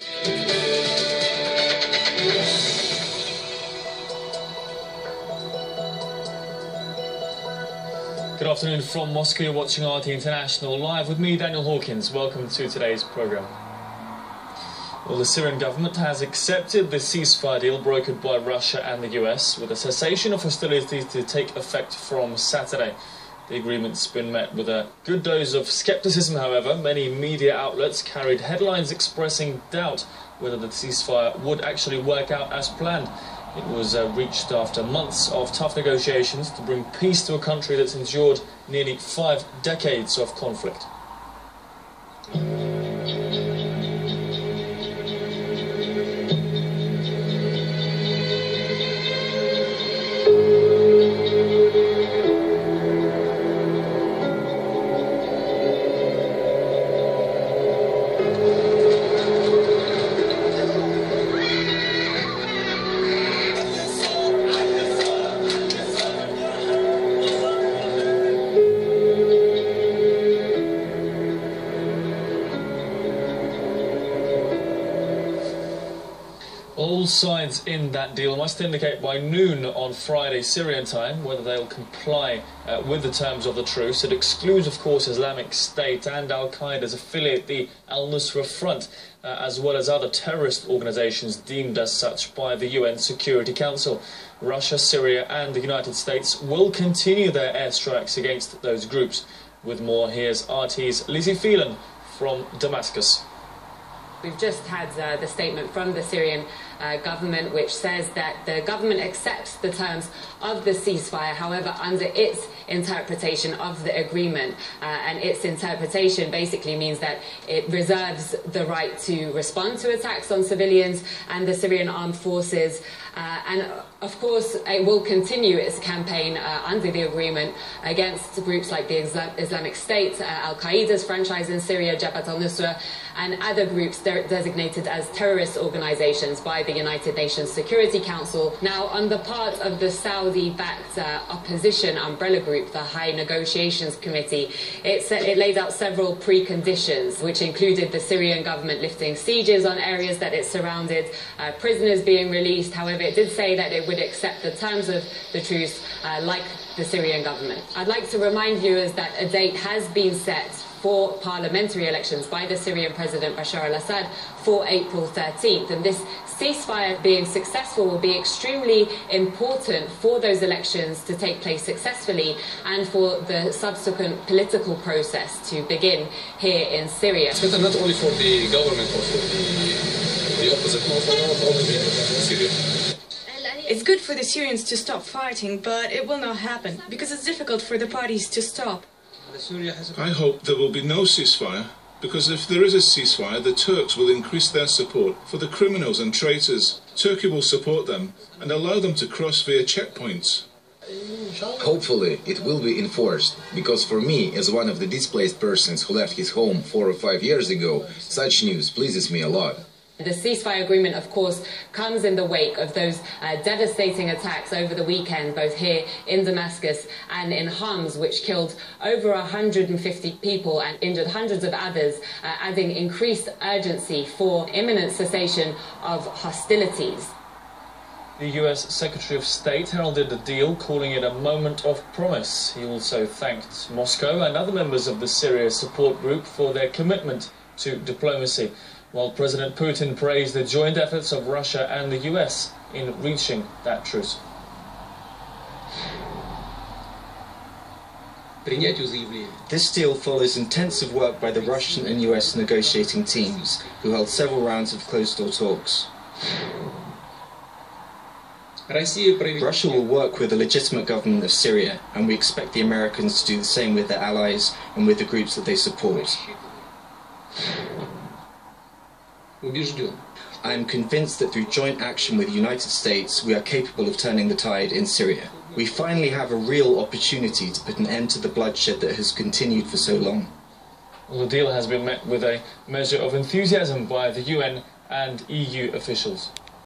Good afternoon from Moscow. You're watching RT International live with me, Daniel Hawkins. Welcome to today's programme. Well, the Syrian government has accepted the ceasefire deal brokered by Russia and the US, with a cessation of hostilities to take effect from Saturday. The agreement's been met with a good dose of scepticism, however. Many media outlets carried headlines expressing doubt whether the ceasefire would actually work out as planned. It was reached after months of tough negotiations to bring peace to a country that's endured nearly 5 decades of conflict. All sides in that deal must indicate by noon on Friday Syrian time whether they'll comply with the terms of the truce. It excludes, of course, Islamic State and Al-Qaeda's affiliate, the Al-Nusra Front, as well as other terrorist organisations deemed as such by the UN Security Council. Russia, Syria and the United States will continue their airstrikes against those groups. With more, here's RT's Lizzie Phelan from Damascus. We've just had the statement from the Syrian government, which says that the government accepts the terms of the ceasefire, however, under its interpretation of the agreement. And its interpretation basically means that it reserves the right to respond to attacks on civilians and the Syrian armed forces. And of course, it will continue its campaign under the agreement against groups like the Islamic State, Al-Qaeda's franchise in Syria, Jabhat al-Nusra, and other groups designated as terrorist organizations by the United Nations Security Council. Now, on the part of the Saudi-backed opposition umbrella group, the High Negotiations Committee, it laid out several preconditions, which included the Syrian government lifting sieges on areas that it surrounded, prisoners being released. However, it did say that it would accept the terms of the truce like the Syrian government. I'd like to remind viewers that a date has been set for parliamentary elections by the Syrian President Bashar al-Assad for April 13th. And this ceasefire being successful will be extremely important for those elections to take place successfully and for the subsequent political process to begin here in Syria. It's better not only for the government or for the opposite, but for all of Syria. It's good for the Syrians to stop fighting, but it will not happen because it's difficult for the parties to stop. I hope there will be no ceasefire, because if there is a ceasefire, the Turks will increase their support for the criminals and traitors. Turkey will support them and allow them to cross via checkpoints. Hopefully it will be enforced, because for me, as one of the displaced persons who left his home 4 or 5 years ago, such news pleases me a lot. The ceasefire agreement, of course, comes in the wake of those devastating attacks over the weekend, both here in Damascus and in Homs, which killed over 150 people and injured hundreds of others, adding increased urgency for imminent cessation of hostilities. The US Secretary of State heralded the deal, calling it a moment of promise. He also thanked Moscow and other members of the Syria support group for their commitment to diplomacy, while President Putin praised the joint efforts of Russia and the US in reaching that truce. This deal follows intensive work by the Russian and US negotiating teams, who held several rounds of closed-door talks. Russia will work with the legitimate government of Syria, and we expect the Americans to do the same with their allies and with the groups that they support. I am convinced that through joint action with the United States, we are capable of turning the tide in Syria. We finally have a real opportunity to put an end to the bloodshed that has continued for so long. Well, the deal has been met with a measure of enthusiasm by the UN and EU officials.